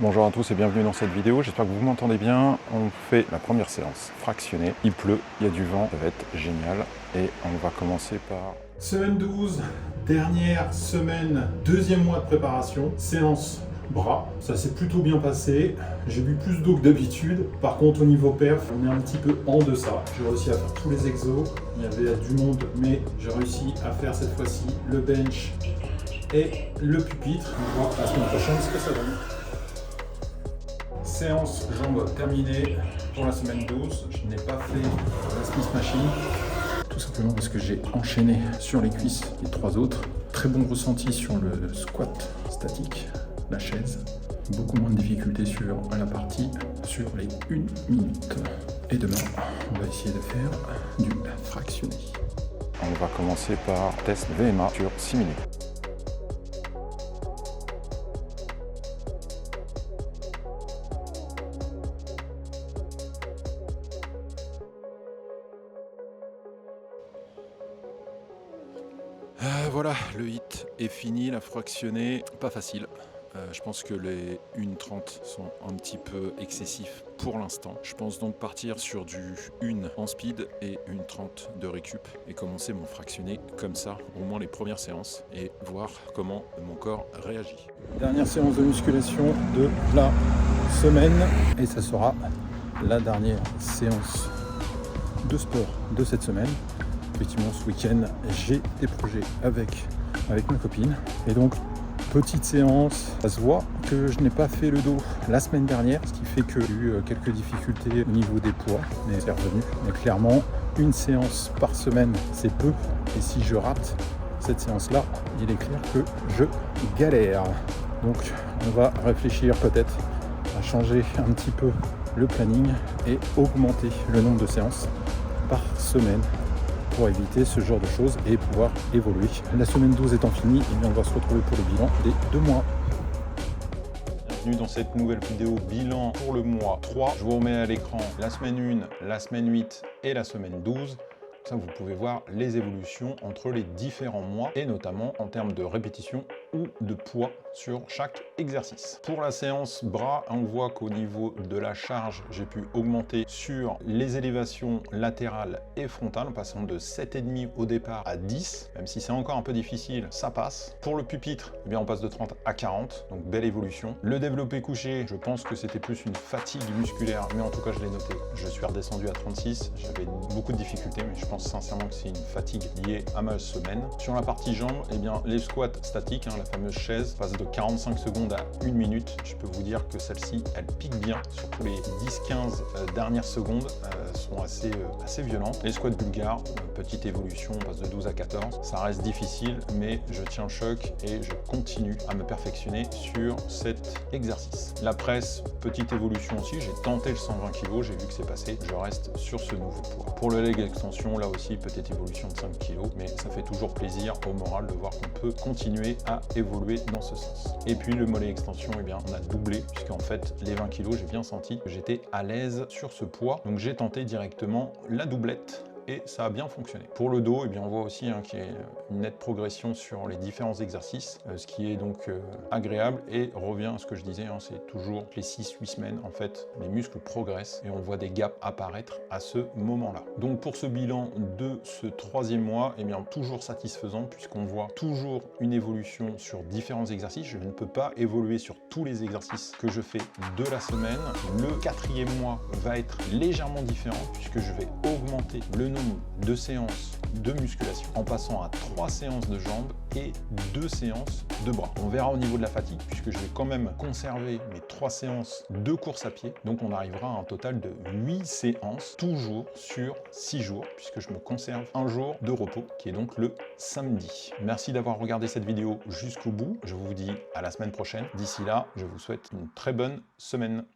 Bonjour à tous et bienvenue dans cette vidéo, j'espère que vous m'entendez bien. On fait la première séance fractionnée, il pleut, il y a du vent, ça va être génial et on va commencer par... Semaine 12, dernière semaine, deuxième mois de préparation, séance bras, ça s'est plutôt bien passé, j'ai bu plus d'eau que d'habitude, par contre au niveau perf, on est un petit peu en deçà, j'ai réussi à faire tous les exos, il y avait du monde mais j'ai réussi à faire cette fois-ci le bench et le pupitre, on va voir la semaine prochaine ce que ça donne. Séance jambes terminée pour la semaine 12. Je n'ai pas fait la Smith Machine. Tout simplement parce que j'ai enchaîné sur les cuisses les trois autres. Très bon ressenti sur le squat statique, la chaise. Beaucoup moins de difficultés sur la partie sur les 1 minute. Et demain, on va essayer de faire du fractionné. On va commencer par test VMA sur 6 minutes. Voilà, le hit est fini, la fractionnée, pas facile. Je pense que les 1:30 sont un petit peu excessifs pour l'instant. Je pense donc partir sur du 1 en speed et 1:30 de récup et commencer mon fractionné comme ça, au moins les premières séances, et voir comment mon corps réagit. Dernière séance de musculation de la semaine et ça sera la dernière séance de sport de cette semaine. Effectivement, ce week-end, j'ai des projets avec ma copine. Et donc, petite séance. Ça se voit que je n'ai pas fait le dos la semaine dernière, ce qui fait que j'ai eu quelques difficultés au niveau des poids, mais c'est revenu. Mais clairement, une séance par semaine, c'est peu. Et si je rate cette séance-là, il est clair que je galère. Donc, on va réfléchir peut-être à changer un petit peu le planning et augmenter le nombre de séances par semaine, pour éviter ce genre de choses et pouvoir évoluer. La semaine 12 étant finie, et bien on va se retrouver pour le bilan des 2 mois. Bienvenue dans cette nouvelle vidéo bilan pour le mois 3. Je vous remets à l'écran la semaine 1, la semaine 8 et la semaine 12. Ça, vous pouvez voir les évolutions entre les différents mois et notamment en termes de répétition ou de poids sur chaque exercice. Pour la séance bras, on voit qu'au niveau de la charge, j'ai pu augmenter sur les élévations latérales et frontales, en passant de 7,5 au départ à 10, même si c'est encore un peu difficile, ça passe. Pour le pupitre, eh bien, on passe de 30 à 40, donc belle évolution. Le développé couché, je pense que c'était plus une fatigue musculaire, mais en tout cas, je l'ai noté. Je suis redescendu à 36, j'avais beaucoup de difficultés, mais je pense sincèrement que c'est une fatigue liée à ma semaine. Sur la partie jambes, eh bien, les squats statiques, la fameuse chaise, passe de 45 secondes à 1 minute. Je peux vous dire que celle-ci, elle pique bien. Surtout les 10-15 dernières secondes sont assez violentes. Les squats bulgares, petite évolution, on passe de 12 à 14. Ça reste difficile, mais je tiens le choc et je continue à me perfectionner sur cet exercice. La presse, petite évolution aussi. J'ai tenté le 120 kg, j'ai vu que c'est passé. Je reste sur ce nouveau poids. Pour le leg extension, là aussi, petite évolution de 5 kg, mais ça fait toujours plaisir au moral de voir qu'on peut continuer à évoluer dans ce sens. Et puis le mollet extension, eh bien, on a doublé, puisqu'en fait, les 20 kg, j'ai bien senti que j'étais à l'aise sur ce poids. Donc j'ai tenté directement la doublette et ça a bien fonctionné. Pour le dos, eh bien, on voit aussi qu'il y a une nette progression sur les différents exercices, ce qui est donc agréable et revient à ce que je disais, c'est toujours les 6-8 semaines, en fait, les muscles progressent et on voit des gaps apparaître à ce moment-là. Donc pour ce bilan de ce 3e mois, eh bien, toujours satisfaisant puisqu'on voit toujours une évolution sur différents exercices. Je ne peux pas évoluer sur tous les exercices que je fais de la semaine. Le 4e mois va être légèrement différent puisque je vais augmenter le nombre de séances de musculation en passant à 3 séances de jambes et 2 séances de bras. On verra au niveau de la fatigue puisque je vais quand même conserver mes 3 séances de course à pied. Donc on arrivera à un total de 8 séances, toujours sur 6 jours puisque je me conserve un jour de repos qui est donc le samedi. Merci d'avoir regardé cette vidéo jusqu'au bout. Je vous dis à la semaine prochaine. D'ici là, je vous souhaite une très bonne semaine.